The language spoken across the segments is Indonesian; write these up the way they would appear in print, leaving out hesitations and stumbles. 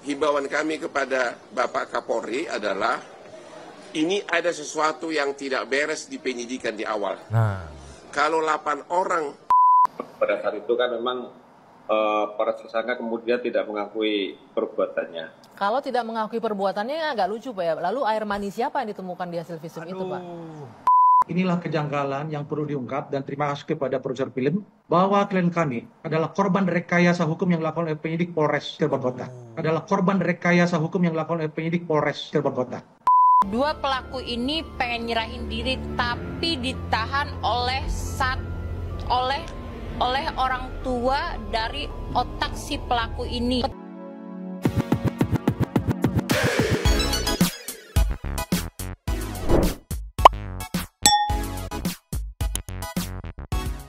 himbauan kami kepada Bapak Kapolri adalah ini ada sesuatu yang tidak beres di penyidikan di awal. Kalau 8 orang pada saat itu kan memang para tersangka kemudian tidak mengakui perbuatannya. Kalau tidak mengakui perbuatannya agak lucu Pak ya. Lalu air mani siapa yang ditemukan di hasil visum itu Pak? Inilah kejanggalan yang perlu diungkap dan terima kasih kepada produser film bahwa klien kami adalah korban rekayasa hukum yang dilakukan oleh penyidik Polres Cirebon Kota. Adalah korban rekayasa hukum yang dilakukan oleh penyidik Polres Cirebon Kota. Dua pelaku ini pengen nyerahin diri tapi ditahan oleh orang tua dari otak si pelaku ini.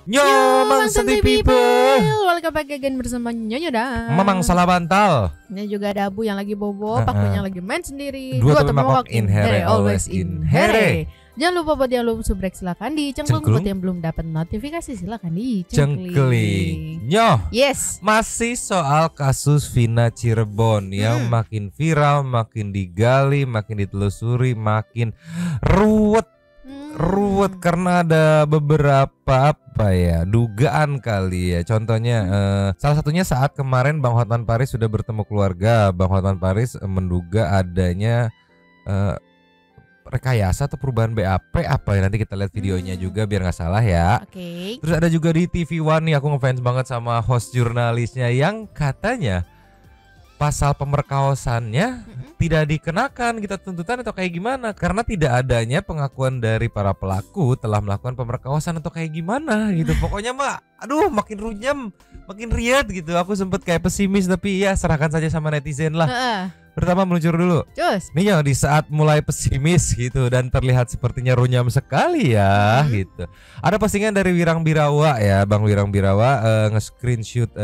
Yo, Mang Santai People. Welcome back again bersama Nyonya dan Mamang salah bantal. Ini juga ada Abu yang lagi bobo, Pakunya lagi main sendiri. Dua tempat in here, always in here. Jangan lupa buat yang belum subrek silakan dicengklung. Buat yang belum dapat notifikasi silakan dicengkling. Nyo, yes. Masih soal kasus Vina Cirebon yang makin viral, makin digali, makin ditelusuri, makin ruwet karena ada beberapa dugaan kali ya. Contohnya salah satunya saat kemarin Bang Hotman Paris sudah bertemu keluarga. Bang Hotman Paris menduga adanya rekayasa atau perubahan BAP apa ya, nanti kita lihat videonya juga biar nggak salah ya. Terus ada juga di TV One nih, aku ngefans banget sama host jurnalisnya yang katanya pasal pemerkosaaannya tidak dikenakan kita tuntutan atau kayak gimana karena tidak adanya pengakuan dari para pelaku telah melakukan pemerkosaan atau kayak gimana gitu. Pokoknya mah aduh makin runyam, makin riat gitu. Aku sempet kayak pesimis tapi ya serahkan saja sama netizen lah. Pertama meluncur dulu. Nih ya di saat mulai pesimis gitu dan terlihat sepertinya runyam sekali ya gitu. Ada postingan dari Wirang Birawa ya, Bang Wirang Birawa nge-screenshot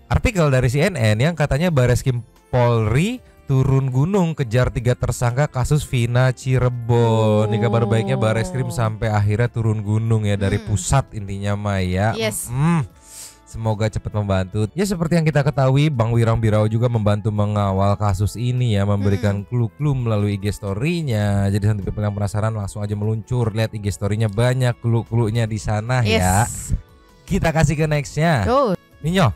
artikel dari CNN yang katanya Bareskrim Polri turun gunung kejar 3 tersangka kasus Vina Cirebon. Ini kabar baiknya Bareskrim sampai akhirnya turun gunung ya dari pusat intinya Maya. Semoga cepat membantu. Ya seperti yang kita ketahui Bang Wirang Birawa juga membantu mengawal kasus ini ya, memberikan clue-clue melalui IG story-nya. Jadi nanti yang penasaran langsung aja meluncur, lihat IG story-nya banyak clue-cluenya di sana ya. Kita kasih ke next-nya. Ninyo,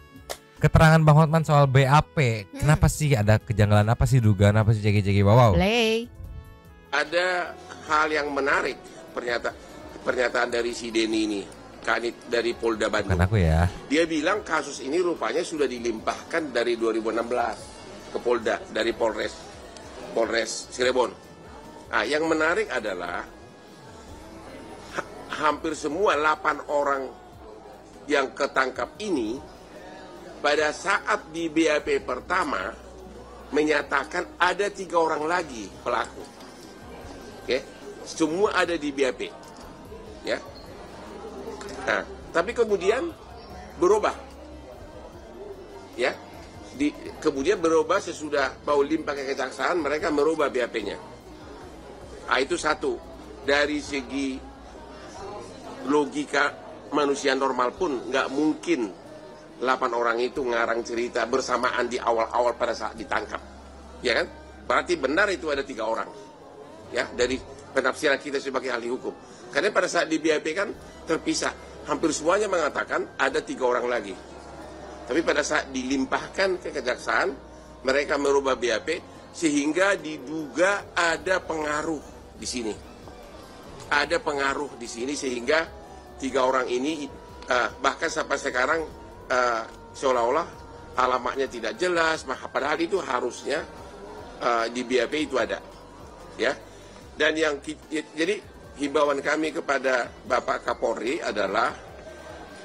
keterangan Bang Hotman soal BAP, kenapa sih ada kejanggalan apa sih, dugaan apa sih, ceki-ceki wow? Ada hal yang menarik pernyataan dari si Denny ini, Kanit dari Polda Bandung. Bukan aku ya. Dia bilang kasus ini rupanya sudah dilimpahkan dari 2016 ke Polda dari Polres Cirebon. Nah, yang menarik adalah hampir semua 8 orang yang ketangkap ini pada saat di BAP pertama menyatakan ada 3 orang lagi pelaku. Semua ada di BAP. Ya. Nah, tapi kemudian berubah. Ya. Kemudian berubah sesudah mau limpah ke kejaksaan, mereka merubah BAP-nya. Nah, itu satu. Dari segi logika manusia normal pun nggak mungkin 8 orang itu ngarang cerita bersamaan di awal-awal pada saat ditangkap, ya kan? Berarti benar itu ada 3 orang, ya dari penafsiran kita sebagai ahli hukum. Karena pada saat di BAP kan terpisah, hampir semuanya mengatakan ada 3 orang lagi. Tapi pada saat dilimpahkan ke kejaksaan, mereka merubah BAP sehingga diduga ada pengaruh di sini. Ada pengaruh di sini sehingga 3 orang ini bahkan sampai sekarang seolah-olah alamatnya tidak jelas, padahal itu harusnya di BAP itu ada, ya. Dan jadi himbauan kami kepada Bapak Kapolri adalah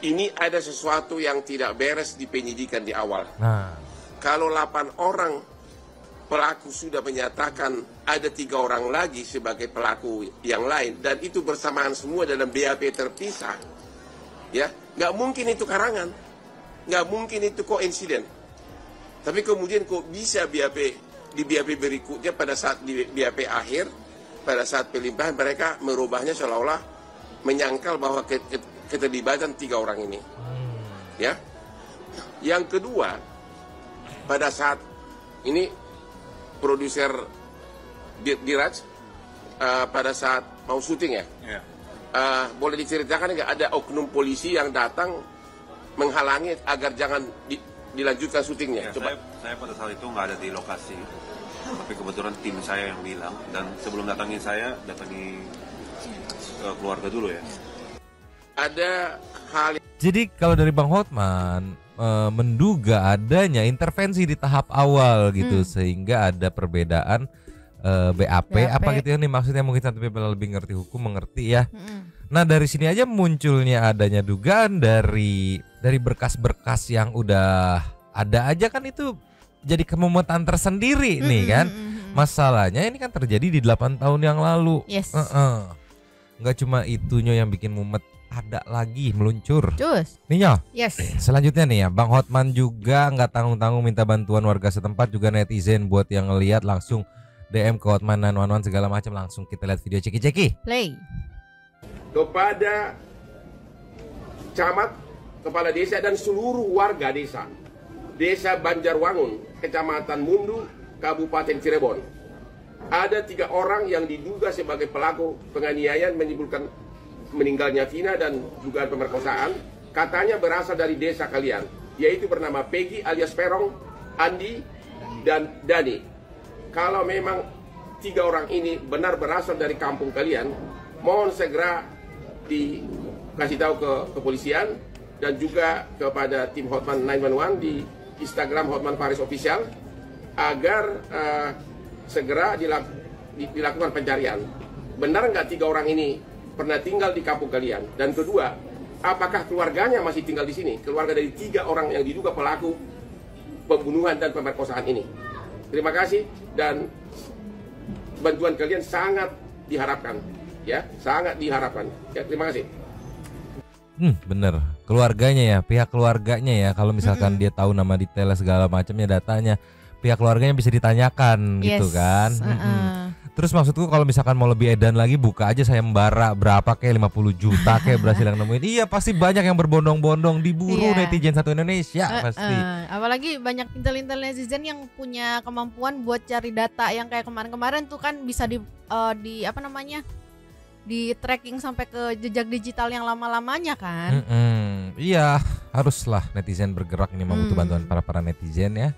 ini ada sesuatu yang tidak beres di penyidikan di awal. Kalau 8 orang pelaku sudah menyatakan ada 3 orang lagi sebagai pelaku yang lain dan itu bersamaan semua dalam BAP terpisah, ya nggak mungkin itu karangan. Nggak mungkin itu koinsiden. Tapi kemudian kok bisa di BAP berikutnya pada saat di BAP akhir, pada saat pelimpahan mereka merubahnya seolah-olah menyangkal bahwa keterlibatan 3 orang ini. Ya. Yang kedua, pada saat Ini produser Diraj pada saat mau syuting ya. Boleh diceritakan nggak ada oknum polisi yang datang menghalangi agar jangan dilanjutkan syutingnya? Ya, saya pada saat itu nggak ada di lokasi, tapi kebetulan tim saya yang bilang, dan sebelum datangi saya datangi keluarga dulu ya. Ada hal. Jadi kalau dari Bang Hotman menduga adanya intervensi di tahap awal gitu, sehingga ada perbedaan BAP apa gitu ya nih, maksudnya mungkin satu people lebih ngerti hukum, mengerti ya. Nah dari sini aja munculnya adanya dugaan dari berkas-berkas yang udah ada aja kan, itu jadi kemumetan tersendiri nih kan. Masalahnya ini kan terjadi di 8 tahun yang lalu. Yes. Nggak cuma itunya yang bikin mumet, ada lagi meluncur. Nih Nyo. Yes. Selanjutnya nih ya, Bang Hotman juga nggak tanggung-tanggung minta bantuan warga setempat, juga netizen buat yang ngelihat langsung DM ke Hotman 911 segala macam. Langsung kita lihat video ceki-ceki. Play. Kepada camat, kepala desa dan seluruh warga desa Banjarwangun, Kecamatan Mundu, Kabupaten Cirebon. Ada 3 orang yang diduga sebagai pelaku penganiayaan menimbulkan meninggalnya Vina dan dugaan pemerkosaan. Katanya berasal dari desa kalian, yaitu bernama Peggy alias Perong, Andi, dan Dani. Kalau memang 3 orang ini benar berasal dari kampung kalian, mohon segera dikasih tahu ke kepolisian dan juga kepada tim Hotman 911 di Instagram Hotman Faris Official agar segera dilakukan pencarian. Benar nggak 3 orang ini pernah tinggal di kampung kalian? Dan kedua, apakah keluarganya masih tinggal di sini? Keluarga dari 3 orang yang diduga pelaku pembunuhan dan pemerkosaan ini. Terima kasih, dan bantuan kalian sangat diharapkan, ya, sangat diharapkan. Ya, terima kasih. Bener, keluarganya ya, pihak keluarganya ya. Kalau misalkan dia tahu nama detail segala macamnya, datanya, pihak keluarganya bisa ditanyakan gitu kan. Terus maksudku kalau misalkan mau lebih edan lagi, buka aja sayembara berapa kayak 50 juta kayak berhasil yang nemuin. Iya pasti banyak yang berbondong-bondong, diburu netizen satu Indonesia pasti. Apalagi banyak intel-intel netizen yang punya kemampuan buat cari data yang kayak kemarin-kemarin tuh kan bisa di apa namanya, di tracking sampai ke jejak digital yang lama-lamanya kan. Iya, haruslah netizen bergerak, ini membutuh bantuan para netizen ya.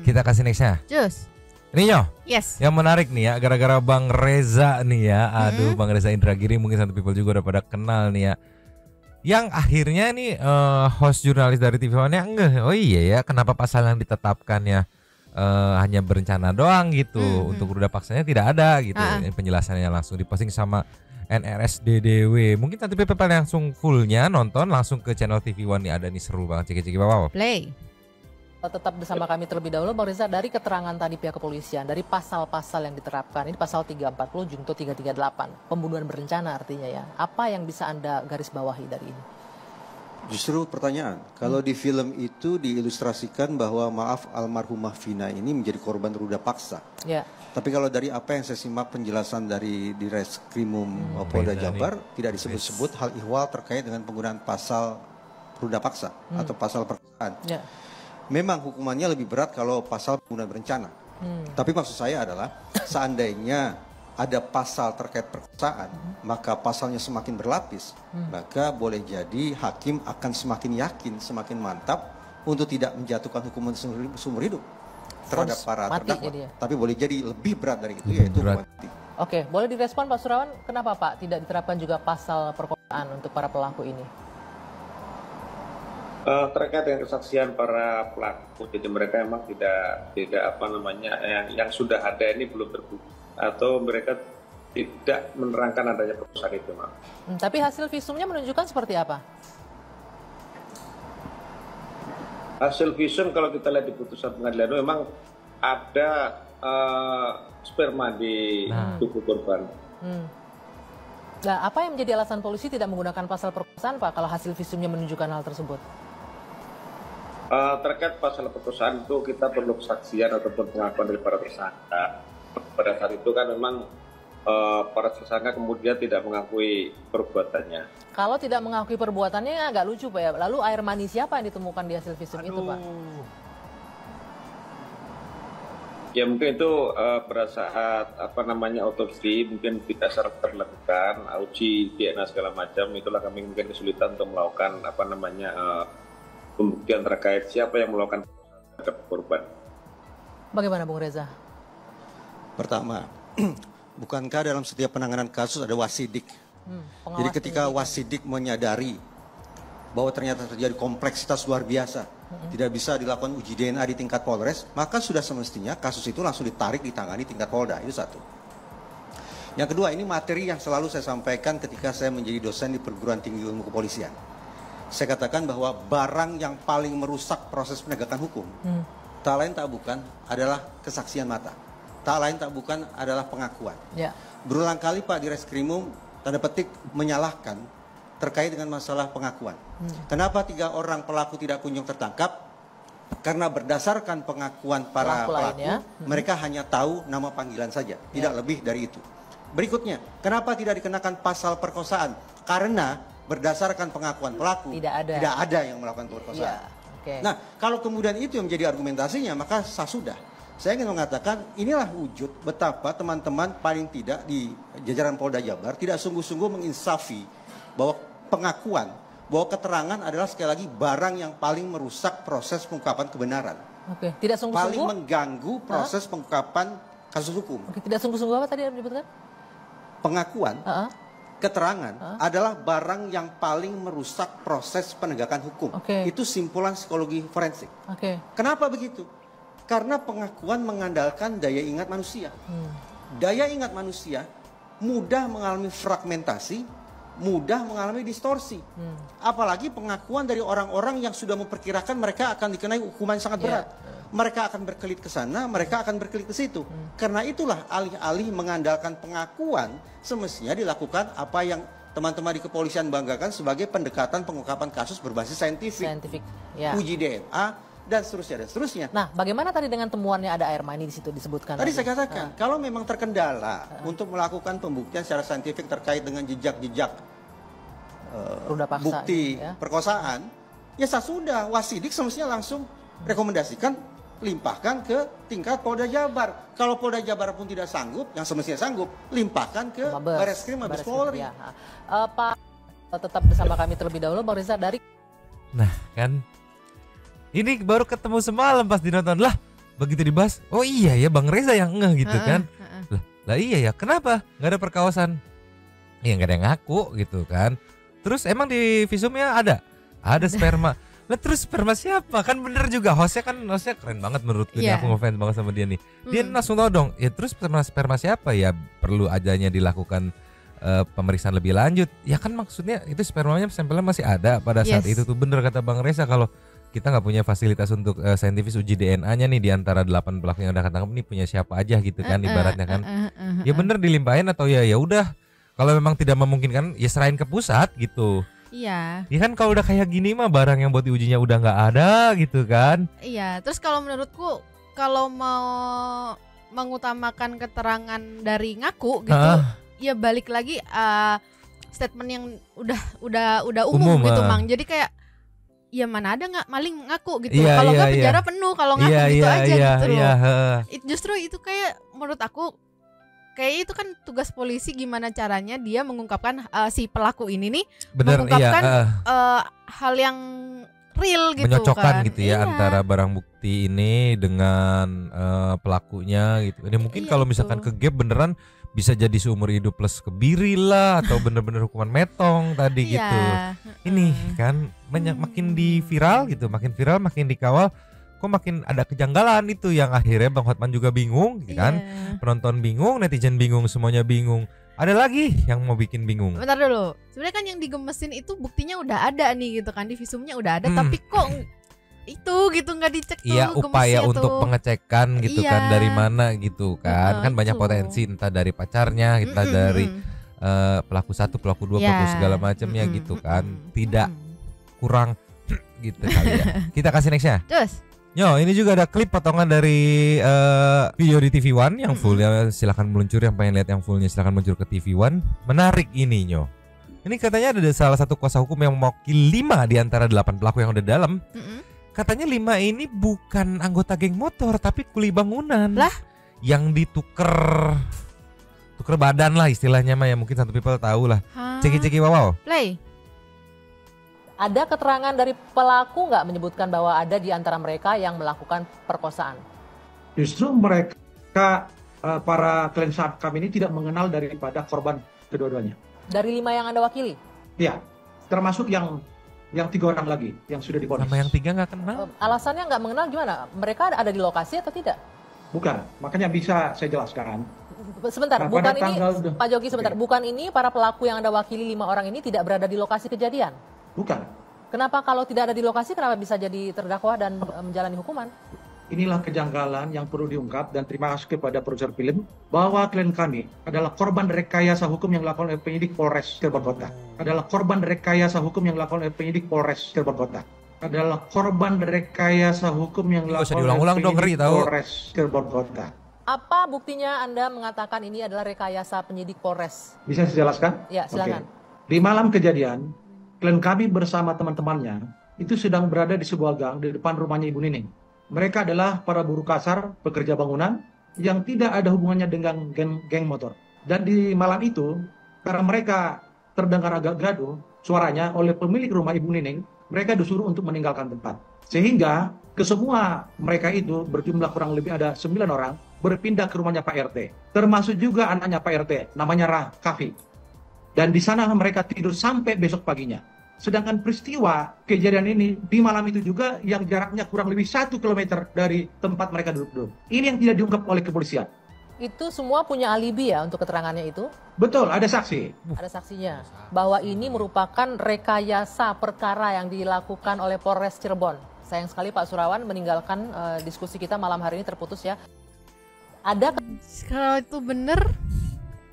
Kita kasih nextnya. Cus. Ini Nyo, yes. Yang menarik nih ya, gara-gara Bang Reza nih ya. Aduh, Bang Reza Indragiri mungkin satu people juga udah pada kenal nih ya. Yang akhirnya nih host jurnalis dari TV One yang oh iya ya, kenapa pasal yang ditetapkannya hanya berencana doang gitu, untuk ruda paksanya tidak ada gitu. Penjelasannya langsung diposting sama NRSDDW. Mungkin satu people langsung fullnya nonton langsung ke channel TV One nih, ada nih seru banget, cek-cek bawa. Play. Tetap bersama kami terlebih dahulu Bang Reza, dari keterangan tadi pihak kepolisian, dari pasal-pasal yang diterapkan, ini pasal 340, Junto 338, pembunuhan berencana artinya ya. Apa yang bisa Anda garis bawahi dari ini? Justru pertanyaan, kalau di film itu diilustrasikan bahwa maaf almarhumah Vina ini menjadi korban ruda paksa. Ya. Tapi kalau dari apa yang saya simak penjelasan dari Reskrimum Polda Jabar, tidak disebut-sebut hal ihwal terkait dengan penggunaan pasal ruda paksa atau pasal perkosaan. Ya. Memang hukumannya lebih berat kalau pasal pembunuhan berencana. Tapi maksud saya adalah seandainya ada pasal terkait perkosaan, maka pasalnya semakin berlapis, maka boleh jadi hakim akan semakin yakin, semakin mantap untuk tidak menjatuhkan hukuman seumur hidup terhadap para terdakwa. Tapi boleh jadi lebih berat dari itu, yaitu hukuman mati. Oke, boleh direspon Pak Surawan, kenapa Pak tidak diterapkan juga pasal perkosaan untuk para pelaku ini? Terkait dengan kesaksian para pelaku, jadi mereka memang tidak apa namanya yang sudah ada ini belum terbukti atau mereka tidak menerangkan adanya perkosaan itu, Mak. Tapi hasil visumnya menunjukkan seperti apa? Hasil visum kalau kita lihat di putusan pengadilan memang ada sperma di tubuh korban. Nah, apa yang menjadi alasan polisi tidak menggunakan pasal perkosaan, Pak, kalau hasil visumnya menunjukkan hal tersebut? Terkait pasal perkosaan itu kita perlu kesaksian ataupun pengakuan dari para tersangka. Pada saat itu kan memang para tersangka kemudian tidak mengakui perbuatannya. Kalau tidak mengakui perbuatannya agak lucu Pak ya. Lalu air mani siapa yang ditemukan di hasil visum itu Pak? Ya mungkin itu pada saat otopsi mungkin tidak secara terlakukan, uji DNA segala macam, itulah kami mungkin kesulitan untuk melakukan pembuktian terkait siapa yang melakukan terhadap korban. Bagaimana Bung Reza? Pertama, bukankah dalam setiap penanganan kasus ada wasidik? Jadi ketika wasidik menyadari bahwa ternyata terjadi kompleksitas luar biasa, tidak bisa dilakukan uji DNA di tingkat Polres, maka sudah semestinya kasus itu langsung ditarik ditangani tingkat Polda. Itu satu. Yang kedua, ini materi yang selalu saya sampaikan ketika saya menjadi dosen di Perguruan Tinggi Ilmu Kepolisian. Saya katakan bahwa barang yang paling merusak proses penegakan hukum, tak lain tak bukan adalah kesaksian mata. Tak lain tak bukan adalah pengakuan. Berulang kali Pak di Reskrimum tanda petik menyalahkan terkait dengan masalah pengakuan. Kenapa 3 orang pelaku tidak kunjung tertangkap? Karena berdasarkan pengakuan para pelaku, mereka hanya tahu nama panggilan saja, tidak lebih dari itu. Berikutnya, kenapa tidak dikenakan pasal perkosaan? Karena berdasarkan pengakuan pelaku, tidak ada yang melakukan perkosaan. Nah, kalau kemudian itu yang menjadi argumentasinya, maka sudah. Saya ingin mengatakan inilah wujud betapa teman-teman paling tidak di jajaran Polda Jabar tidak sungguh-sungguh menginsafi bahwa pengakuan, bahwa keterangan adalah sekali lagi barang yang paling merusak proses pengungkapan kebenaran. Tidak sungguh-sungguh? Paling mengganggu proses pengungkapan kasus hukum. Tidak sungguh-sungguh apa tadi yang disebutkan? Pengakuan, keterangan adalah barang yang paling merusak proses penegakan hukum. Itu simpulan psikologi forensik. Kenapa begitu? Karena pengakuan mengandalkan daya ingat manusia. Daya ingat manusia mudah mengalami fragmentasi, mudah mengalami distorsi. Apalagi pengakuan dari orang-orang yang sudah memperkirakan mereka akan dikenai hukuman sangat berat. Mereka akan berkelit ke sana, mereka akan berkelit ke situ. Karena itulah alih-alih mengandalkan pengakuan, semestinya dilakukan apa yang teman-teman di kepolisian banggakan sebagai pendekatan pengungkapan kasus berbasis saintifik. Uji DNA, dan seterusnya. Nah, bagaimana tadi dengan temuannya ada air mani di situ disebutkan? Tadi saya katakan, kalau memang terkendala untuk melakukan pembuktian secara saintifik terkait dengan jejak-jejak bukti perkosaan, ya sudah wasidik semestinya langsung rekomendasikan limpahkan ke tingkat Polda Jabar. Kalau Polda Jabar pun tidak sanggup, yang semestinya sanggup, limpahkan ke Barreskrim Mabes Polri. Pak, tetap bersama kami terlebih dahulu, Bang Reza dari. Nah, kan. Ini baru ketemu semalam pas dinonton lah, begitu dibahas, oh iya ya Bang Reza yang ngeh gitu kan. Lah iya ya, kenapa nggak ada perkawasan? Ya nggak ada yang ngaku gitu kan. Terus emang di visumnya ada sperma. Lah terus sperma siapa? Kan bener juga, hostnya keren banget menurutku. Aku ngefans banget sama dia nih. Dia langsung tahu dong, ya terus sperma siapa ya, perlu adanya dilakukan pemeriksaan lebih lanjut. Ya kan maksudnya itu spermanya sampelnya masih ada pada saat itu tuh. Bener kata Bang Reza, kalau kita nggak punya fasilitas untuk saintifis uji DNA-nya nih di antara 8 pelaku yang udah ketangkep nih punya siapa aja gitu kan ibaratnya kan. Ya bener dilimpahin atau ya udah kalau memang tidak memungkinkan ya serahin ke pusat gitu. Iya. Ya kan kalau udah kayak gini mah barang yang buat diujinya udah nggak ada gitu kan. Iya, terus kalau menurutku kalau mau mengutamakan keterangan dari ngaku gitu, ya balik lagi statement yang udah umum gitu, Mang. Jadi kayak ya mana ada nggak maling ngaku gitu, kalau nggak penjara penuh kalau ngaku gitu aja gitu loh. Justru itu kayak menurut aku kayak itu kan tugas polisi, gimana caranya dia mengungkapkan si pelaku ini nih mengungkapkan hal yang real gitu, menyocokkan kan. Gitu ya antara barang bukti ini dengan pelakunya gitu. Ini mungkin kalau misalkan ke gap beneran bisa jadi seumur hidup plus kebiri lah atau bener-bener hukuman metong tadi gitu. Ini kan makin di viral gitu, makin viral makin dikawal, kok makin ada kejanggalan itu yang akhirnya Bang Hotman juga bingung gitu kan. Penonton bingung, netizen bingung, semuanya bingung. Ada lagi yang mau bikin bingung. Bentar dulu. Sebenarnya kan yang digemesin itu buktinya udah ada nih gitu kan, di visumnya udah ada, tapi kok itu gitu nggak dicek tuh. Iya, upaya untuk pengecekan gitu kan dari mana gitu kan. Kan banyak potensi, entah dari pacarnya, entah dari pelaku 1, pelaku 2, pelaku segala macamnya gitu kan. Tidak kurang gitu kali ya. Kita kasih nextnya. Terus. Yo, ini juga ada klip potongan dari video di TV One yang fullnya silahkan meluncur, yang pengen lihat yang fullnya silahkan meluncur ke TV One. Menarik ini Nyo. Ini katanya ada salah satu kuasa hukum yang mewakili 5 di antara 8 pelaku yang udah dalam. Katanya 5 ini bukan anggota geng motor tapi kuli bangunan. Lah? Yang tuker badan lah istilahnya mah ya, mungkin Santu People tahu lah. Ceki wow. Play. Ada keterangan dari pelaku nggak menyebutkan bahwa ada di antara mereka yang melakukan perkosaan? Justru mereka para klien kami ini tidak mengenal daripada korban kedua-duanya. Dari 5 yang Anda wakili? Iya, termasuk yang 3 orang lagi yang sudah divonis. Sama yang 3 nggak kenal? Alasannya nggak mengenal gimana? Mereka ada di lokasi atau tidak? Bukan, makanya bisa saya jelaskan. Sebentar, bukan ini Pak Jogi sebentar. Bukan ini para pelaku yang Anda wakili 5 orang ini tidak berada di lokasi kejadian? Bukan. Kenapa kalau tidak ada di lokasi, kenapa bisa jadi terdakwa dan menjalani hukuman? Inilah kejanggalan yang perlu diungkap dan terima kasih kepada produser film bahwa klien kami adalah korban rekayasa hukum yang dilakukan oleh penyidik Polres Cirebon Kota. Adalah korban rekayasa hukum yang dilakukan oleh penyidik Polres Cirebon Kota. Adalah korban rekayasa hukum yang dilakukan oleh penyidik Polres Cirebon Kota. Apa buktinya Anda mengatakan ini adalah rekayasa penyidik Polres? Bisa saya jelaskan? Ya, silakan. Di malam kejadian, klien kami bersama teman-temannya itu sedang berada di sebuah gang di depan rumahnya Ibu Nining. Mereka adalah para buruh kasar, pekerja bangunan yang tidak ada hubungannya dengan geng motor. Dan di malam itu, karena mereka terdengar agak gaduh suaranya oleh pemilik rumah Ibu Nining, mereka disuruh untuk meninggalkan tempat. Sehingga kesemua mereka itu berjumlah kurang lebih ada 9 orang berpindah ke rumahnya Pak RT. Termasuk juga anaknya Pak RT, namanya Kafi. Dan di sana mereka tidur sampai besok paginya. Sedangkan peristiwa kejadian ini di malam itu juga yang jaraknya kurang lebih 1 kilometer dari tempat mereka duduk. Ini yang tidak diungkap oleh kepolisian. Itu semua punya alibi ya untuk keterangannya itu? Betul, ada saksi. Ada saksinya. Bahwa ini merupakan rekayasa perkara yang dilakukan oleh Polres Cirebon. Sayang sekali Pak Surawan meninggalkan diskusi kita malam hari ini terputus ya. Ada kalau itu benar,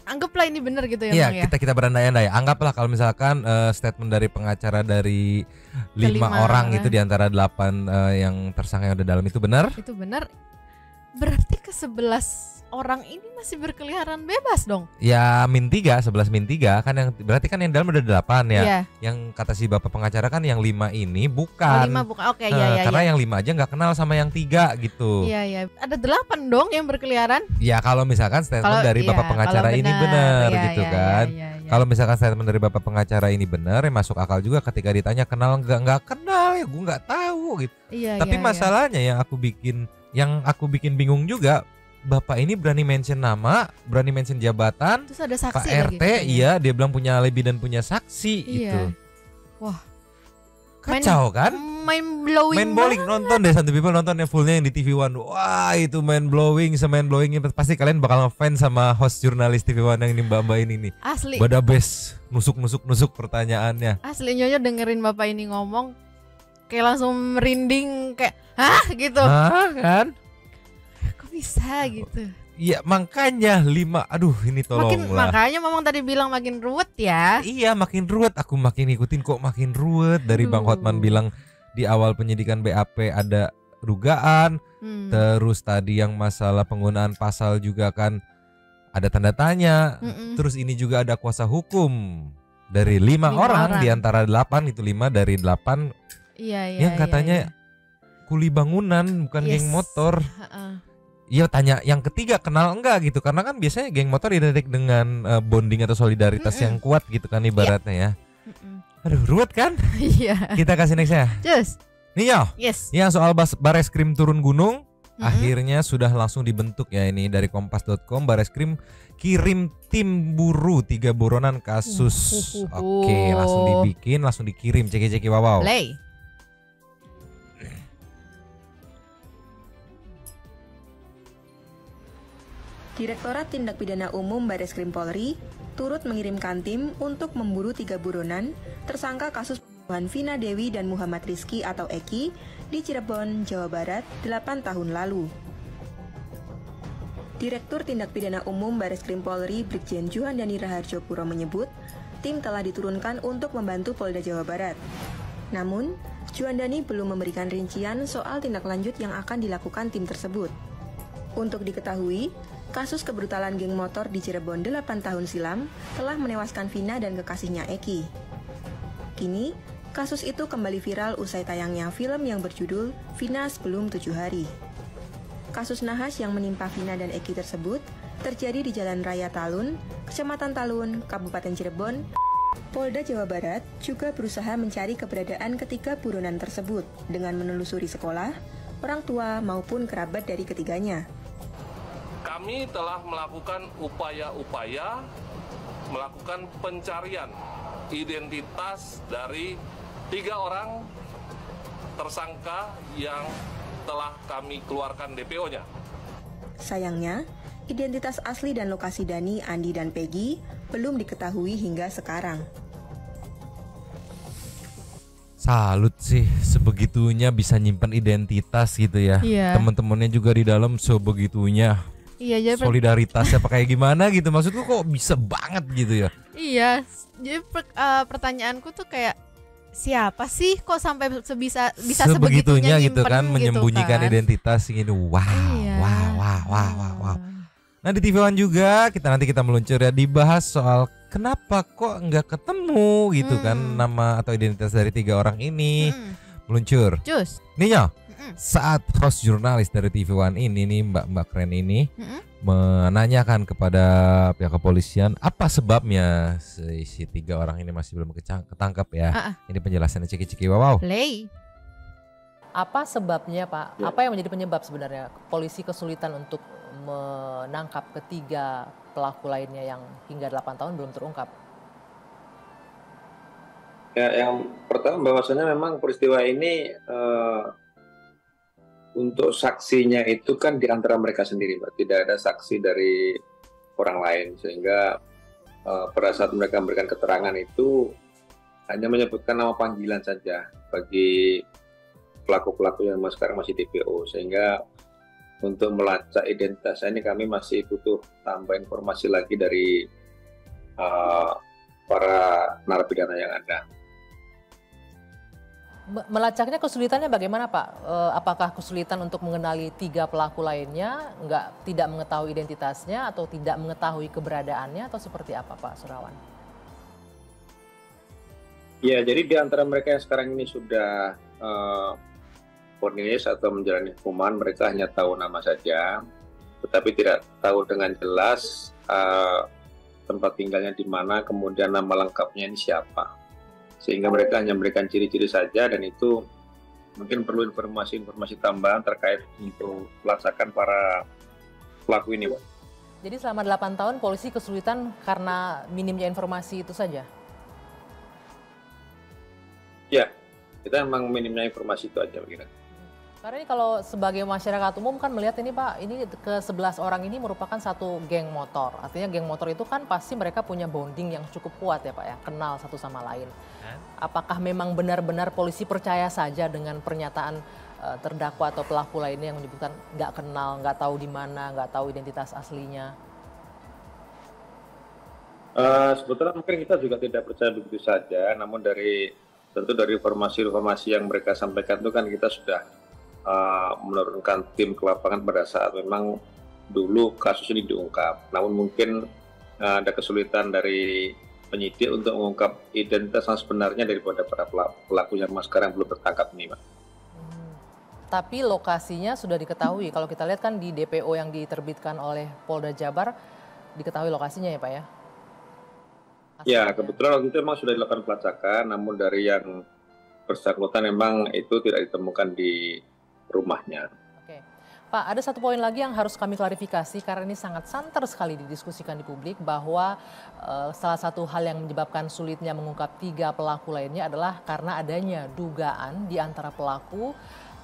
anggaplah ini benar gitu ya, Iya, Bang ya. kita berandai-andai. Anggaplah kalau misalkan statement dari pengacara dari 5 orang itu di antara 8 yang tersangka yang ada dalam itu benar? Itu benar. Berarti ke-11 orang ini masih berkeliaran bebas dong? Ya -3, 11 -3 kan yang berarti kan yang dalam udah 8 ya. Iya. Yang kata si Bapak pengacara kan yang 5 ini bukan. 5 bukan. Oke, iya. Karena yang 5 aja nggak kenal sama yang 3 gitu. Iya. Ada 8 dong yang berkeliaran. Ya kalau misalkan statement dari Bapak pengacara ini benar gitu kan. Kalau misalkan statement dari Bapak pengacara ini benar, ya masuk akal juga ketika ditanya kenal nggak kenal ya gue nggak tahu gitu. Tapi masalahnya yang aku bikin bingung juga, Bapak ini berani mention nama, berani mention jabatan. Terus ada saksi Pak RT, lagi, iya dia bilang punya alibi dan punya saksi gitu. Wah. Kacau kan? Mind blowing. Nonton deh Santu People, nonton yang fullnya yang di TV One. Wah itu mind blowing pasti kalian bakal ngefans sama host jurnalis TV One yang ini mbak-mbak ini nih. Asli. Badabes, nusuk pertanyaannya. Asli Nyonya dengerin Bapak ini ngomong kayak langsung merinding kayak hah gitu. Hah kan? Kok bisa gitu? Iya makanya 5, aduh ini tolonglah. Makanya Mamang tadi bilang makin ruwet ya. Iya makin ruwet, aku makin ngikutin kok makin ruwet. Dari Bang Hotman bilang di awal penyidikan BAP ada dugaan. Terus tadi yang masalah penggunaan pasal juga kan ada tanda tanya. Terus ini juga ada kuasa hukum dari 5 orang di antara 8, itu 5 dari 8 yang katanya kuli bangunan bukan geng motor. Iya tanya yang ketiga kenal enggak gitu, karena kan biasanya geng motor identik dengan bonding atau solidaritas yang kuat gitu kan ibaratnya ya. Aduh ruwet kan? Iya. Kita kasih next ya. Just. Nih yo. Yes. Yang soal Bareskrim turun gunung akhirnya sudah langsung dibentuk ya, ini dari kompas.com. Bareskrim kirim tim buru 3 buronan kasus. Oke, langsung dibikin, langsung dikirim. Ceki wow. Play. Direktorat Tindak Pidana Umum Bareskrim Polri turut mengirimkan tim untuk memburu 3 buronan tersangka kasus pembunuhan Vina Dewi dan Muhammad Rizky atau Eki di Cirebon, Jawa Barat 8 tahun lalu. Direktur Tindak Pidana Umum Bareskrim Polri Brigjen Juhandani Raharjo Puro menyebut, tim telah diturunkan untuk membantu Polda Jawa Barat. Namun, Juhandani belum memberikan rincian soal tindak lanjut yang akan dilakukan tim tersebut. Untuk diketahui, kasus kebrutalan geng motor di Cirebon 8 tahun silam telah menewaskan Vina dan kekasihnya Eki. Kini, Kasus itu kembali viral usai tayangnya film yang berjudul Vina Sebelum 7 Hari. Kasus nahas yang menimpa Vina dan Eki tersebut terjadi di Jalan Raya Talun, Kecamatan Talun, Kabupaten Cirebon. Polda Jawa Barat juga berusaha mencari keberadaan ketiga buronan tersebut dengan menelusuri sekolah, orang tua maupun kerabat dari ketiganya. Kami telah melakukan upaya-upaya melakukan pencarian identitas dari 3 orang tersangka yang telah kami keluarkan DPO-nya. Sayangnya, identitas asli dan lokasi Dani, Andi, dan Peggy belum diketahui hingga sekarang. Salut sih, sebegitunya bisa nyimpen identitas gitu ya. Iya. Teman-temannya juga di dalam sebegitunya. Iya, jadi solidaritasnya pakai gimana gitu, maksudku kok bisa banget gitu ya. Iya, jadi pertanyaanku tuh kayak siapa sih kok sampai bisa sebegitunya gitu kan, menyembunyikan gitu kan? Identitas gitu. Wow, iya. wow. Nah di TV One juga nanti kita meluncur ya, dibahas soal kenapa kok nggak ketemu gitu kan nama atau identitas dari 3 orang ini. Meluncur. Cus. Ninyo, saat host jurnalis dari TV One ini nih Mbak keren ini menanyakan kepada pihak kepolisian apa sebabnya si 3 orang ini masih belum ketangkap ya. Ini penjelasannya Ciki wow. Play. Apa sebabnya Pak? Ya. Apa yang menjadi penyebab sebenarnya polisi kesulitan untuk menangkap ketiga pelaku lainnya yang hingga 8 tahun belum terungkap? Ya, yang pertama bahwasanya memang peristiwa ini untuk saksinya itu kan di antara mereka sendiri, Mbak. Tidak ada saksi dari orang lain, sehingga pada saat mereka memberikan keterangan itu hanya menyebutkan nama panggilan saja bagi pelaku-pelaku yang sekarang masih DPO, sehingga untuk melacak identitas ini kami masih butuh tambah informasi lagi dari para narapidana yang ada. Melacaknya kesulitannya bagaimana Pak? Apakah kesulitan untuk mengenali 3 pelaku lainnya, tidak mengetahui identitasnya atau tidak mengetahui keberadaannya atau seperti apa Pak Surawan? Ya, jadi di antara mereka yang sekarang ini sudah vonis atau menjalani hukuman, mereka hanya tahu nama saja, tetapi tidak tahu dengan jelas tempat tinggalnya di mana, kemudian nama lengkapnya ini siapa. Sehingga mereka hanya memberikan ciri-ciri saja, dan itu mungkin perlu informasi tambahan terkait untuk pelacakan para pelaku ini, Pak. Jadi selama 8 tahun polisi kesulitan karena minimnya informasi itu saja? Ya, kita memang minimnya informasi itu aja, kira. Karena ini kalau sebagai masyarakat umum kan melihat ini Pak, ini ke-11 orang ini merupakan satu geng motor. Artinya geng motor itu kan pasti mereka punya bonding yang cukup kuat ya Pak ya, kenal satu sama lain. Apakah memang benar-benar polisi percaya saja dengan pernyataan terdakwa atau pelaku lainnya yang menyebutkan nggak kenal, nggak tahu di mana, nggak tahu identitas aslinya? Sebetulnya mungkin kita juga tidak percaya begitu saja, namun tentu dari informasi-informasi yang mereka sampaikan itu kan kita sudah menurunkan tim ke lapangan pada saat memang dulu kasus ini diungkap. Namun mungkin ada kesulitan dari penyidik untuk mengungkap identitas yang sebenarnya daripada para pelaku yang sekarang belum tertangkap ini, Pak. Tapi lokasinya sudah diketahui. Kalau kita lihat kan di DPO yang diterbitkan oleh Polda Jabar diketahui lokasinya ya Pak ya? Ya, kebetulan waktu itu memang sudah dilakukan pelacakan, namun dari yang bersangkutan memang itu tidak ditemukan di rumahnya. Oke, Pak, ada satu poin lagi yang harus kami klarifikasi karena ini sangat santer sekali didiskusikan di publik, bahwa salah satu hal yang menyebabkan sulitnya mengungkap 3 pelaku lainnya adalah karena adanya dugaan di antara pelaku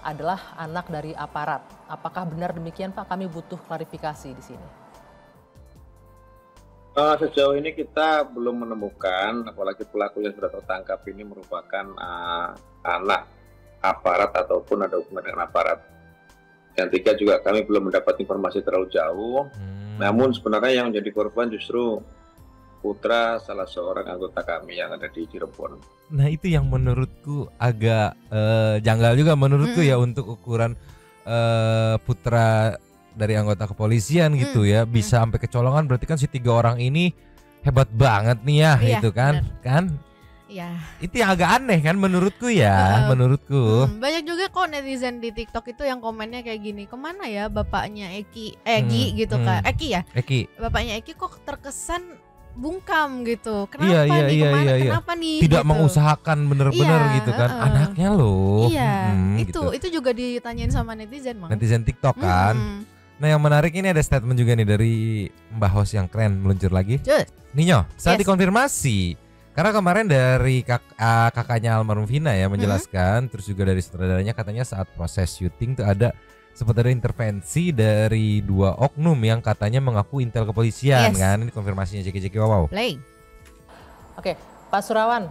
adalah anak dari aparat. Apakah benar demikian Pak? Kami butuh klarifikasi di sini. Sejauh ini kita belum menemukan, apalagi pelaku yang sudah tertangkap ini merupakan anak aparat ataupun ada hubungan dengan aparat. Yang 3 juga kami belum mendapat informasi terlalu jauh. Namun sebenarnya yang menjadi korban justru putra salah seorang anggota kami yang ada di Cirebon. Nah itu yang menurutku agak janggal juga menurutku ya, untuk ukuran putra dari anggota kepolisian gitu ya, bisa sampai kecolongan, berarti kan si 3 orang ini hebat banget nih ya, itu kan, bener. Kan? Ya. Itu yang agak aneh kan menurutku ya, menurutku. Banyak juga kok netizen di TikTok itu yang komennya kayak gini, kemana ya bapaknya Egi gitu kan, Eki ya? Eki. Bapaknya Eki kok terkesan bungkam gitu, kenapa nih? Tidak gitu. mengusahakan bener-bener gitu kan, anaknya loh. Iya, gitu. itu juga ditanyain sama netizen, Mang. Netizen TikTok kan. Nah yang menarik ini ada statement juga nih dari Mbah Hos yang keren meluncur lagi. Ninyo, saat dikonfirmasi. Karena kemarin dari kakaknya almarhum Vina ya menjelaskan, terus juga dari sutradaranya katanya saat proses syuting tuh sempat ada intervensi dari 2 oknum yang katanya mengaku intel kepolisian kan. Ini konfirmasinya Jeki Wow. Play. Oke, Pak Surawan.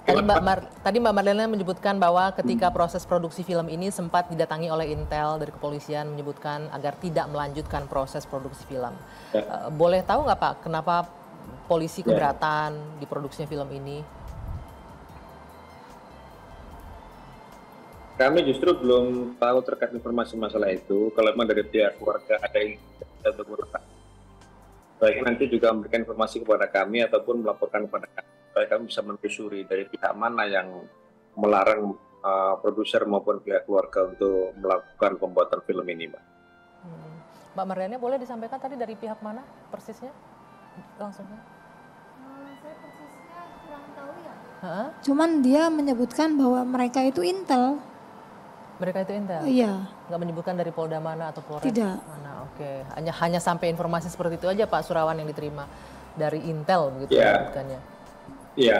Tadi Mbak Marlena menyebutkan bahwa ketika proses produksi film ini sempat didatangi oleh intel dari kepolisian menyebutkan agar tidak melanjutkan proses produksi film. Boleh tahu nggak Pak, kenapa polisi keberatan diproduksinya film ini? Kami justru belum tahu terkait informasi masalah itu. Kalau memang dari pihak keluarga ada yang untuk merekam, baik nanti juga memberikan informasi kepada kami ataupun melaporkan kepada kami, supaya kami bisa menelusuri dari pihak mana yang melarang produser maupun pihak keluarga untuk melakukan pembuatan film ini, Mbak. Mbak Marlena boleh disampaikan tadi dari pihak mana persisnya? Langsung. Saya persisnya kurang tahu ya. Cuman dia menyebutkan bahwa mereka itu intel. Mereka itu intel? Iya. Nggak menyebutkan dari Polda mana atau Polres Tidak. mana? Oke. Hanya sampai informasi seperti itu aja Pak Surawan yang diterima dari intel begitu menyebutkannya. Iya.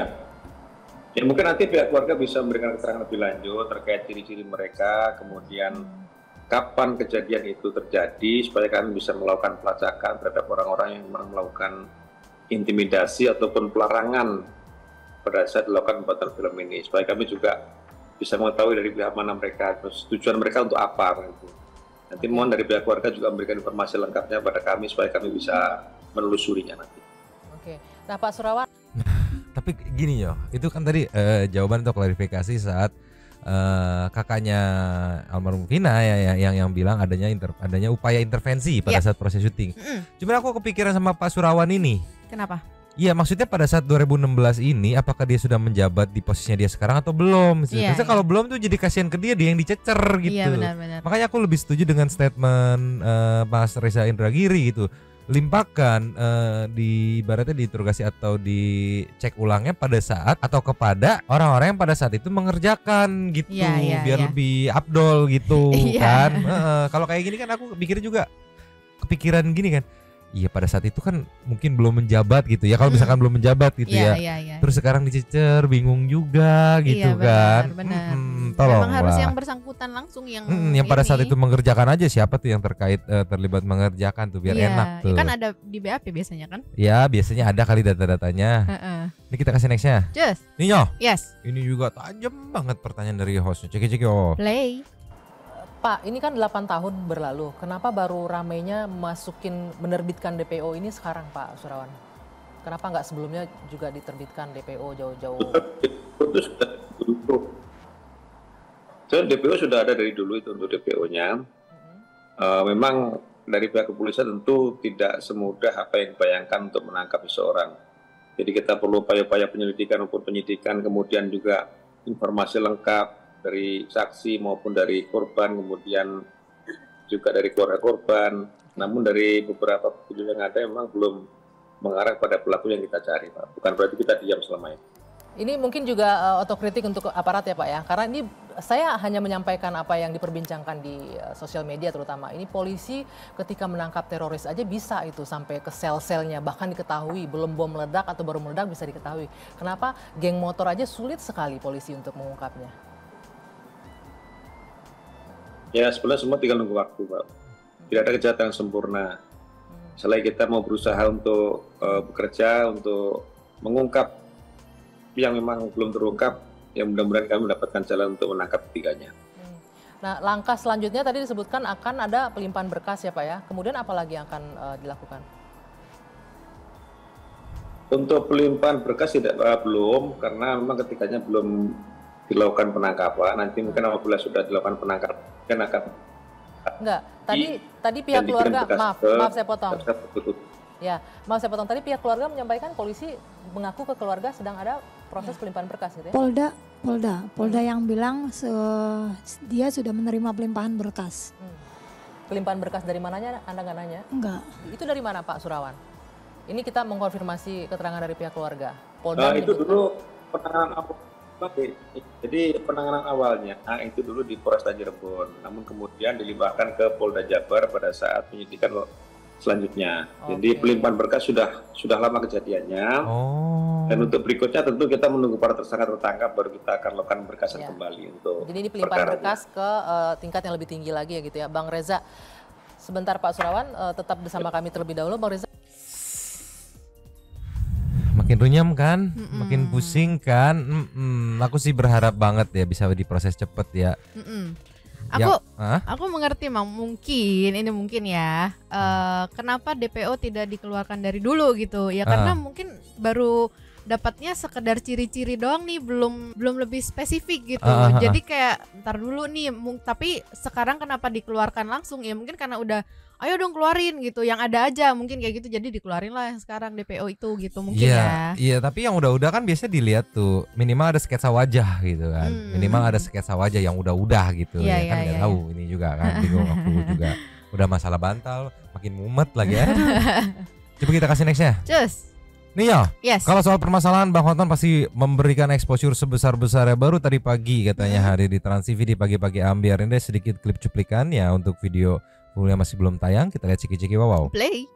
Ya mungkin nanti pihak keluarga bisa memberikan keterangan lebih lanjut terkait ciri-ciri mereka, kemudian kapan kejadian itu terjadi supaya kami bisa melakukan pelacakan terhadap orang-orang yang melakukan intimidasi ataupun pelarangan pada saat dilakukan pembuatan film ini, supaya kami juga bisa mengetahui dari pihak mana mereka, terus tujuan mereka untuk apa. Nanti mohon dari pihak keluarga juga memberikan informasi lengkapnya pada kami supaya kami bisa menelusurinya nanti. Oke, nah Pak Surawan. Tapi gini yo, itu kan tadi jawaban untuk klarifikasi saat kakaknya almarhum Vina yang bilang adanya upaya intervensi pada saat proses syuting. Cuman aku kepikiran sama Pak Surawan ini. Kenapa? Iya, maksudnya pada saat 2016 ini apakah dia sudah menjabat di posisinya dia sekarang atau belum? Karena kalau belum tuh jadi kasihan ke dia yang dicecer gitu. Iya, benar. Makanya aku lebih setuju dengan statement Mas Reza Indragiri gitu. Limpahkan ibaratnya diinterogasi atau dicek ulangnya pada saat atau kepada orang-orang yang pada saat itu mengerjakan gitu, biar lebih afdol gitu kan. Kalau kayak gini kan aku pikir juga kepikiran gini kan. Iya, pada saat itu kan mungkin belum menjabat gitu ya. Kalau misalkan belum menjabat gitu ya. Terus sekarang dicecer, bingung juga gitu kan. Benar. Tolong memang harus yang bersangkutan langsung yang pada saat itu mengerjakan aja, siapa tuh yang terlibat mengerjakan tuh biar enak tuh. Kan ada di BAP biasanya kan? Ya, biasanya ada kali data-datanya. Ini kita kasih nextnya. Ninyo. Yes. Ini juga tajam banget pertanyaan dari hostnya. Cek yo. Play. Pak, ini kan 8 tahun berlalu. Kenapa baru ramainya menerbitkan DPO ini sekarang, Pak Surawan? Kenapa nggak sebelumnya juga diterbitkan DPO jauh-jauh? DPO sudah ada dari dulu itu untuk DPO-nya. Memang dari pihak kepolisian tentu tidak semudah apa yang dibayangkan untuk menangkap seseorang. Jadi kita perlu upaya-upaya penyelidikan maupun penyidikan, kemudian juga informasi lengkap dari saksi maupun dari korban, kemudian juga dari keluarga korban. Namun dari beberapa video yang ada memang belum mengarah pada pelaku yang kita cari, Pak. Bukan berarti kita diam selama ini. Ini mungkin juga otokritik untuk aparat ya Pak ya, karena ini saya hanya menyampaikan apa yang diperbincangkan di sosial media terutama. Ini polisi ketika menangkap teroris aja bisa itu sampai ke sel-selnya, bahkan diketahui belum bom meledak atau baru meledak bisa diketahui. Kenapa geng motor aja sulit sekali polisi untuk mengungkapnya? Ya sebenarnya semua tinggal nunggu waktu, Pak. Tidak ada kejahatan yang sempurna. Selain kita mau berusaha untuk bekerja, untuk mengungkap yang memang belum terungkap, yang mudah-mudahan kami mendapatkan jalan untuk menangkap ketiganya. Nah, langkah selanjutnya tadi disebutkan akan ada pelimpahan berkas ya Pak ya. Kemudian apa lagi yang akan dilakukan? Untuk pelimpahan berkas belum, karena memang ketiganya belum dilakukan penangkapan. Nanti mungkin apabila sudah dilakukan penangkapan akan tadi pihak keluarga maaf saya potong. Ya, maaf saya potong. Tadi pihak keluarga menyampaikan polisi mengaku ke keluarga sedang ada proses pelimpahan berkas gitu ya? Polda yang bilang dia sudah menerima pelimpahan berkas. Pelimpahan berkas dari mananya Anda nggak nanya? Enggak. Itu dari mana Pak Surawan? Ini kita mengkonfirmasi keterangan dari pihak keluarga. Polda itu dulu penanganan awal. Jadi penanganan awalnya itu dulu di Polresta Cirebon, namun kemudian dilimpahkan ke Polda Jabar pada saat penyidikan selanjutnya. Jadi pelimpahan berkas sudah lama kejadiannya. Dan untuk berikutnya tentu kita menunggu para tersangka tertangkap baru kita akan lakukan berkasan kembali untuk. Jadi ini pelimpahan berkas ke tingkat yang lebih tinggi lagi ya gitu ya, Bang Reza. Sebentar Pak Surawan, tetap bersama kami terlebih dahulu, Bang Reza. Makin runyam kan, makin pusing kan. Aku sih berharap banget ya bisa diproses cepet ya. Aku mengerti Mang, mungkin ya. Kenapa DPO tidak dikeluarkan dari dulu gitu? Ya karena mungkin baru dapatnya sekedar ciri-ciri doang nih, belum lebih spesifik gitu. Jadi kayak ntar dulu nih, tapi sekarang kenapa dikeluarkan langsung? Ya mungkin karena udah ayo dong keluarin gitu, yang ada aja mungkin kayak gitu, jadi dikeluarin lah sekarang DPO itu gitu mungkin ya. Iya, tapi yang udah-udah kan biasanya dilihat tuh minimal ada sketsa wajah gitu kan, minimal ada sketsa wajah yang udah-udah gitu ya kan, nggak tahu ini juga kan, bingung aku juga. Udah masalah bantal, makin mumet lagi ya. Coba kita kasih nextnya. Cus. Nih ya, kalau soal permasalahan Bang Hotman pasti memberikan exposure sebesar-besarnya. Baru tadi pagi katanya hadir di Trans TV di pagi-pagi ambiar. Ini sedikit klip cuplikannya untuk video yang masih belum tayang. Kita lihat ciki-ciki wow. Play.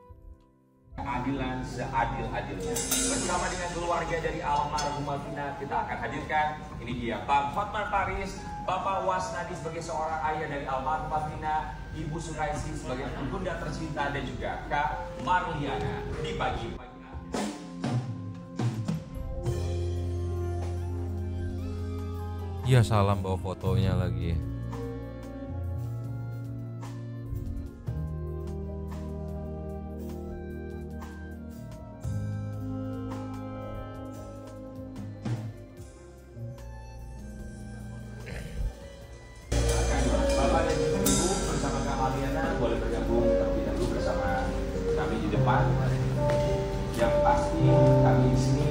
Keadilan seadil-adilnya. Bersama dengan keluarga dari almarhumah Vina, kita akan hadirkan, ini dia Bang Hotman Paris, Bapak Wasnadi sebagai seorang ayah dari almarhumah Vina, Ibu Sukaisi sebagai bunda tercinta, dan juga Kak Marliana di pagi-pagi. Iya, salam bawa fotonya lagi. Bapak dan Ibu bersama Kak Marliana boleh bergabung terlebih dahulu bersama kami di depan. Yang pasti kami di sini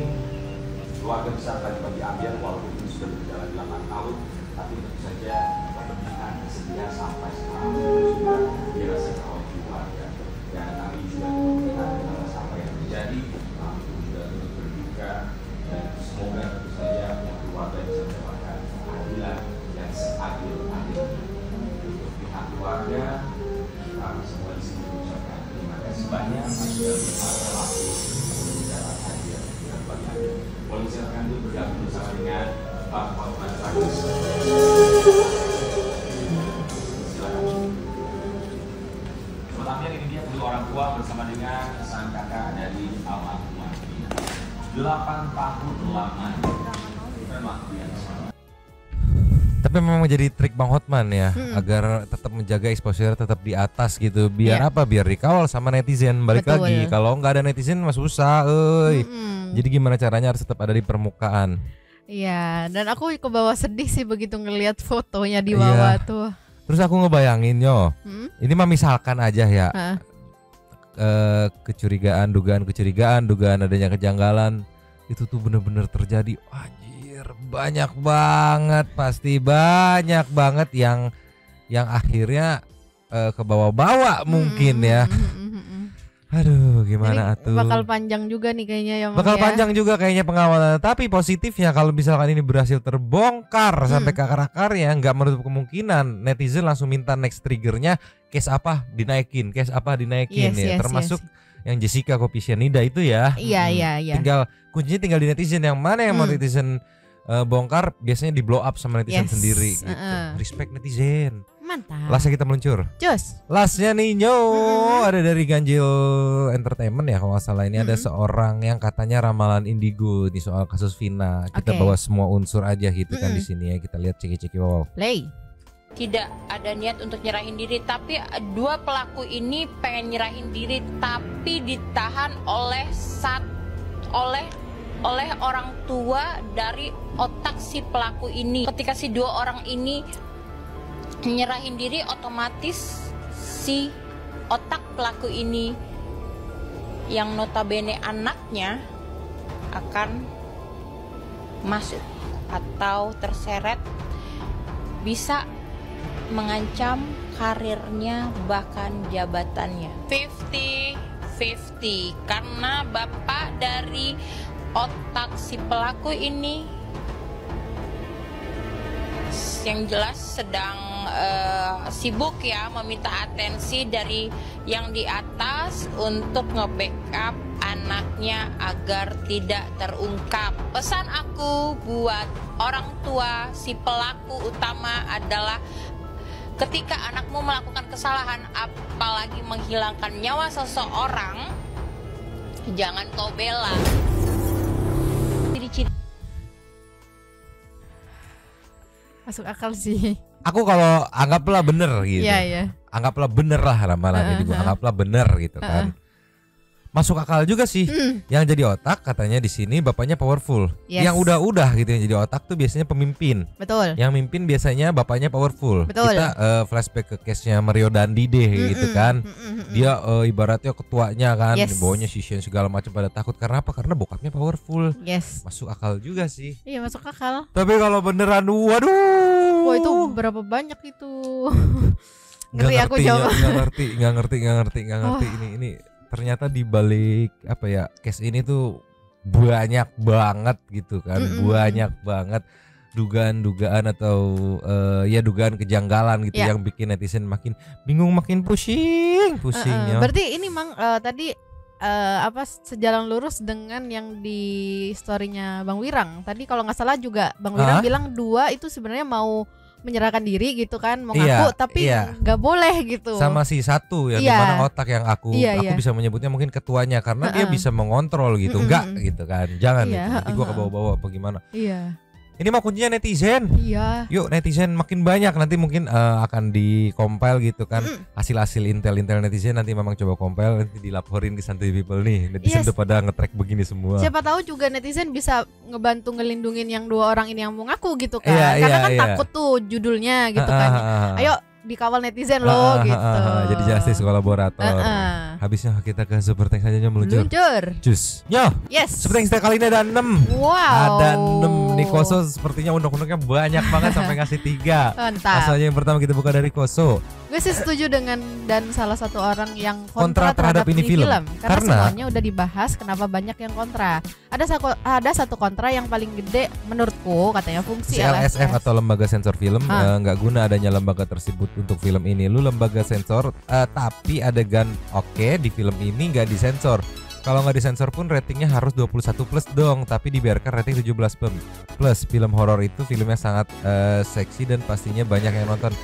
keluarga besar pagi-pagi ambiar, walaupun ini sudah berjalan 8 tahun, tapi tentu saja pembentukan kesedihan sampai sekarang sudah dirasakan oleh keluarga. Dan kami juga melihat apa yang terjadi, kami juga turut berduka, dan semoga tentu saja keluarga bisa mendapatkan keadilan yang seadil-adilnya. Untuk pihak keluarga, kami semua di sini mengucapkan terima kasih banyak sudah berlaku mendapat hadiah dengan bagi. Boleh silakan dulu bergabung bersama dengan Bang Hotman Paris. Silakan. Sobat ini dia kedua orang tua bersama dengan sang kakak dari almarhumah Vina. 8 tahun lamanya. Memang biasa. Tapi memang jadi trik Bang Hotman ya, agar tetap menjaga exposure tetap di atas gitu. Biar apa? Biar dikawal sama netizen. Balik Betul, lagi, kalau nggak ada netizen mah susah, Jadi gimana caranya harus tetap ada di permukaan. Iya, dan aku ke bawah sedih sih begitu ngelihat fotonya di bawah tuh. Terus aku ngebayangin ini mah misalkan aja ya, dugaan kecurigaan, adanya kejanggalan itu tuh bener-bener terjadi. Anjir, banyak banget yang akhirnya ke bawah-bawah mungkin ya. Aduh, gimana atuh? Bakal panjang juga nih kayaknya ya. Bakal panjang juga kayaknya pengawalan. Tapi positifnya kalau misalkan ini berhasil terbongkar sampai ke akar-akarnya, nggak menutup kemungkinan netizen langsung minta next triggernya case apa dinaikin ya. Termasuk yang Jessica Kopisianida itu ya. Iya. Kuncinya tinggal di netizen, yang mana yang mau netizen bongkar biasanya di blow up sama netizen sendiri gitu. Respect netizen. Mantap. Lasnya kita meluncur. Cus. Lasnya Ninyo ada dari Ganjil Entertainment ya kalau nggak salah. Ini ada seorang yang katanya ramalan indigo di soal kasus Vina. Kita bawa semua unsur aja gitu kan di sini ya. Kita lihat ciki-ciki wow. Play. Tidak ada niat untuk nyerahin diri, tapi dua pelaku ini pengen nyerahin diri tapi ditahan oleh orang tua dari otak si pelaku ini. Ketika si dua orang ini nyerahin diri, otomatis si otak pelaku ini yang notabene anaknya akan masuk atau terseret bisa mengancam karirnya bahkan jabatannya. 50-50 karena bapak dari otak si pelaku ini yang jelas sedang sibuk ya meminta atensi dari yang di atas untuk nge-backup anaknya agar tidak terungkap. Pesan aku buat orang tua si pelaku utama adalah ketika anakmu melakukan kesalahan, apalagi menghilangkan nyawa seseorang, jangan kau bela. Masuk akal sih. Aku kalau anggaplah bener gitu. Iya. Anggaplah bener lah ramalannya juga. Anggaplah bener gitu kan. Masuk akal juga sih. Yang jadi otak katanya di sini bapaknya powerful. Yang udah gitu yang jadi otak tuh biasanya pemimpin. Betul. Yang mimpin biasanya bapaknya powerful. Betul. Kita flashback ke case-nya Mario Dandi deh gitu kan. Dia ibaratnya ketuanya kan, bawanya Shishin segala macam pada takut karena apa? Karena bokapnya powerful. Masuk akal juga sih. Iya, masuk akal. Tapi kalau beneran waduh. Wah, itu berapa banyak itu? Ngeri aku jawab. Nggak ngerti. Ini ternyata di balik apa ya case ini tuh banyak banget gitu kan, banyak banget dugaan-dugaan atau dugaan kejanggalan gitu yang bikin netizen makin bingung, makin pusingnya. Berarti ini Mang tadi sejalan lurus dengan yang di story-nya Bang Wirang. Tadi kalau nggak salah juga Bang Wirang bilang 2 itu sebenarnya mau menyerahkan diri gitu kan, mau ngaku tapi nggak boleh gitu. Sama si satu yang dimana otak yang aku bisa menyebutnya mungkin ketuanya karena dia bisa mengontrol gitu, enggak gitu kan, jangan gitu. Nanti gua kebawa-bawa apa gimana. Ini mah kuncinya netizen. Yuk netizen makin banyak, nanti mungkin akan di-compile gitu kan. Hasil-hasil intel netizen nanti memang coba compile, nanti dilaporin ke Santuy People nih. Netizen udah pada nge-track begini semua. Siapa tahu juga netizen bisa ngebantu ngelindungin yang 2 orang ini yang mau ngaku gitu kan. Karena kan takut tuh judulnya gitu kan. Ayo dikawal netizen loh gitu. Jadi justice kolaborator. Habisnya kita ke Super Thanks saja meluncur. Cus. Super Thanks kali ini ada 6. Wow. Ada 6 nih. Koso sepertinya undang-undangnya banyak banget sampai ngasih 3. Mantap. Asalnya yang pertama kita buka dari Koso. Gue sih setuju dengan dan salah satu orang yang kontra terhadap ini film. Karena semuanya udah dibahas kenapa banyak yang kontra. Ada satu kontra yang paling gede menurutku katanya fungsi LSF atau lembaga sensor film nggak guna adanya lembaga tersebut untuk film ini. Lu lembaga sensor tapi adegan di film ini nggak disensor. Kalau nggak disensor pun ratingnya harus 21 plus dong, tapi dibiarkan rating 17 plus. Film horor itu filmnya sangat seksi dan pastinya banyak yang nonton.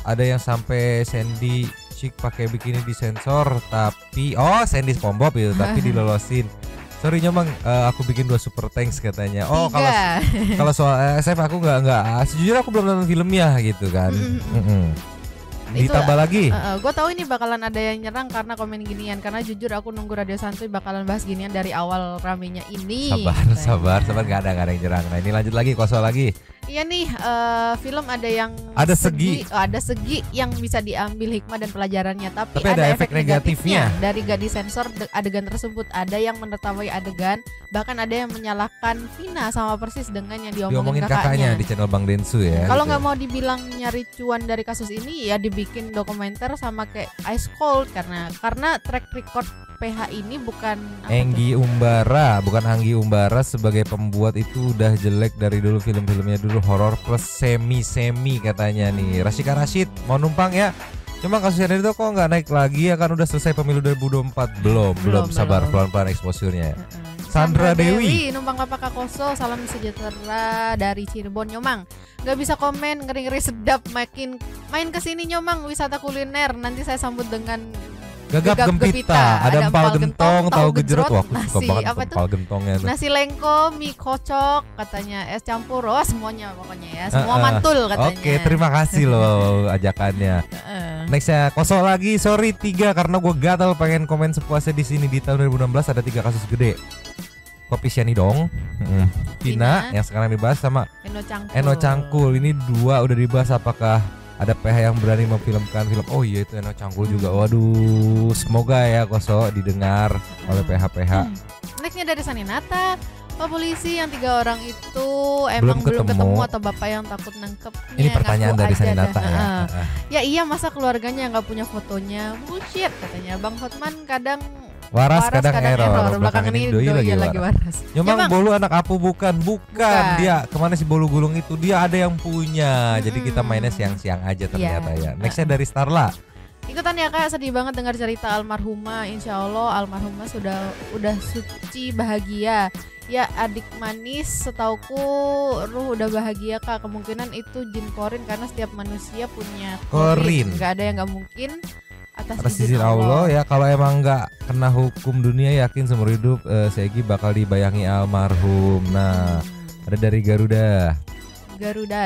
Ada yang sampai Sandy Chick pakai bikini disensor, tapi Sandy SpongeBob itu tapi dilolosin. Sorry Nyomang, aku bikin 2 Super Thanks katanya. Kalau soal SF aku nggak. Sejujurnya aku belum nonton filmnya gitu kan. Ditambah lagi. Gue tahu ini bakalan ada yang nyerang karena komen ginian. Karena jujur aku nunggu Radio Santuy bakalan bahas ginian dari awal ramenya ini. Sabar, nggak ada yang nyerang. Nah ini lanjut lagi, Koso lagi. Iya nih, film ada yang ada segi yang bisa diambil hikmah dan pelajarannya, tapi ada efek negatifnya. Dari gak disensor adegan tersebut. Ada yang menertawai adegan, bahkan ada yang menyalahkan Vina sama persis dengan yang diomongin kakaknya di channel Bang Densu ya. Kalau nggak mau dibilang nyari cuan dari kasus ini ya dibikin dokumenter sama kayak Ice Cold karena track record PH ini bukan Anggi Umbara sebagai pembuat itu udah jelek dari dulu, film-filmnya dulu horor plus semi katanya nih. Rasika Rashid mau numpang ya. Cuma kasusnya itu kok nggak naik lagi ya kan udah selesai pemilu 2024 belum sabar pelan-pelan exposure-nya. Sandra Dewi numpang Kakak Koso, salam sejahtera dari Cirebon. Nyomang nggak bisa komen, ngeri-ngeri sedap, main kesini Nyomang, wisata kuliner, nanti saya sambut dengan Gagap Gempita, ada empal gentong, tahu gejrot. Wah, aku suka banget empal gentongnya. Nasi lengko, mie kocok, katanya es campur, semuanya pokoknya ya, semua mantul katanya. Oke, terima kasih loh ajakannya. Nextnya Koso lagi, sorry 3 karena gue gatal pengen komen sepuasnya di sini. Di tahun 2016 ada 3 kasus gede. Kopi Cyanidong, Vina yang sekarang dibahas sama Eno Cangkul. Ini 2 udah dibahas, apakah ada PH yang berani memfilmkan film? Oh iya itu Eno Cangkul juga. Waduh, semoga ya Koso didengar oleh PH-PH. Nextnya dari Saninata, Pak polisi yang 3 orang itu emang belum ketemu atau bapak yang takut nangkepnya? Ini pertanyaan dari Saninata ya. Ya iya, masa keluarganya nggak punya fotonya? Bullshit katanya. Bang Hotman kadang waras kadang error. Belakangan ini doi lagi waras. Nyomang Bolu anak Apu bukan. Dia kemana sih Bolu Gulung itu? Dia ada yang punya. Jadi kita mainnya siang-siang aja ternyata ya. Nextnya dari Starla. Ikutan ya Kak, sedih banget dengar cerita almarhumah. Insya Allah almarhumah udah suci bahagia. Ya adik manis, setauku ruh udah bahagia Kak. Kemungkinan itu jin korin karena setiap manusia punya korin. Gak ada yang gak mungkin atas izin Allah. Ya kalau emang gak kena hukum dunia, yakin seumur hidup si Egi bakal dibayangi almarhum. Nah ada dari Garuda.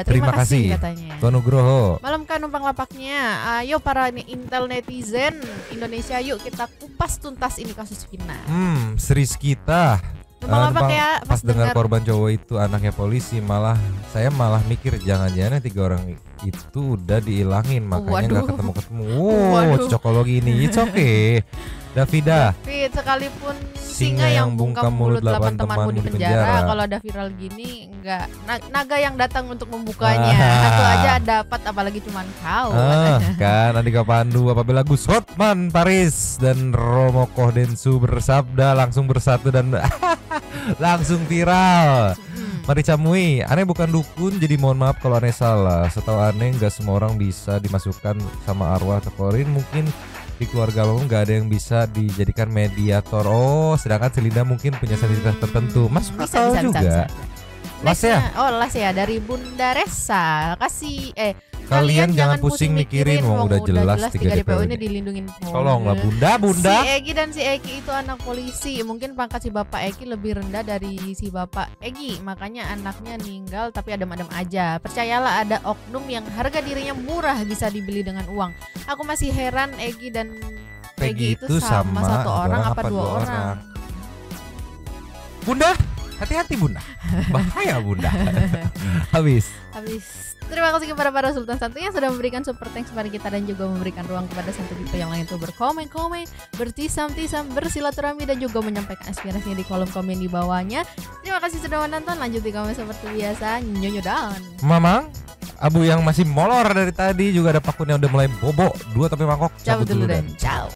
Terima kasih katanya. Tuan Nugroho. Malam kan numpang lapaknya. Ayo para intel netizen Indonesia, yuk kita kupas tuntas ini kasus Vina. Series kita. Ya, pas dengar korban cowok itu anaknya polisi, saya malah mikir jangan-jangan 3 orang itu udah diilangin, makanya nggak ketemu. Cocokologi ini, it's okay. David, sekalipun singa yang bungkam mulut 8 temanmu di penjara, kalau ada viral gini enggak naga yang datang untuk membukanya. Satu aja dapat, apalagi cuman kau. Kan Andika Pandu, apabila Gus Hotman Paris dan Romo Kohdensu bersabda langsung bersatu dan langsung viral. Marica Mui, aneh bukan dukun, jadi mohon maaf kalau aneh salah. Setahu aneh nggak semua orang bisa dimasukkan sama arwah atau korin. Mungkin di keluarga lo nggak ada yang bisa dijadikan mediator. Sedangkan Selinda mungkin punya sensitivitas tertentu. Masuk akal juga. Las ya dari Bunda Resa. Kalian jangan pusing mikirin, udah jelas 3 DPO ini dilindungin. Tolonglah Bunda. Si Egi dan si Eki itu anak polisi. Mungkin pangkat si Bapak Eki lebih rendah dari si Bapak Egi, makanya anaknya meninggal tapi adem-adem aja. Percayalah ada oknum yang harga dirinya murah bisa dibeli dengan uang. Aku masih heran Egi dan Peggy itu sama 1 orang apa 2 orang. Bunda, hati-hati Bunda. Bahaya Bunda. Habis. Terima kasih kepada para Sultan Santu yang sudah memberikan super thanks kepada kita dan juga memberikan ruang kepada Santu Pipo yang lain untuk berkomen-komen, bertisam-tisam, bersilaturahmi dan juga menyampaikan aspirasinya di kolom komen di bawahnya. Terima kasih sudah menonton. Lanjut di komen seperti biasa. Nyonyo down. Mamang, Abu yang masih molor dari tadi, juga ada Pakun yang udah mulai bobok. 2 tapi mangkok. Cabut dulu dan ciao.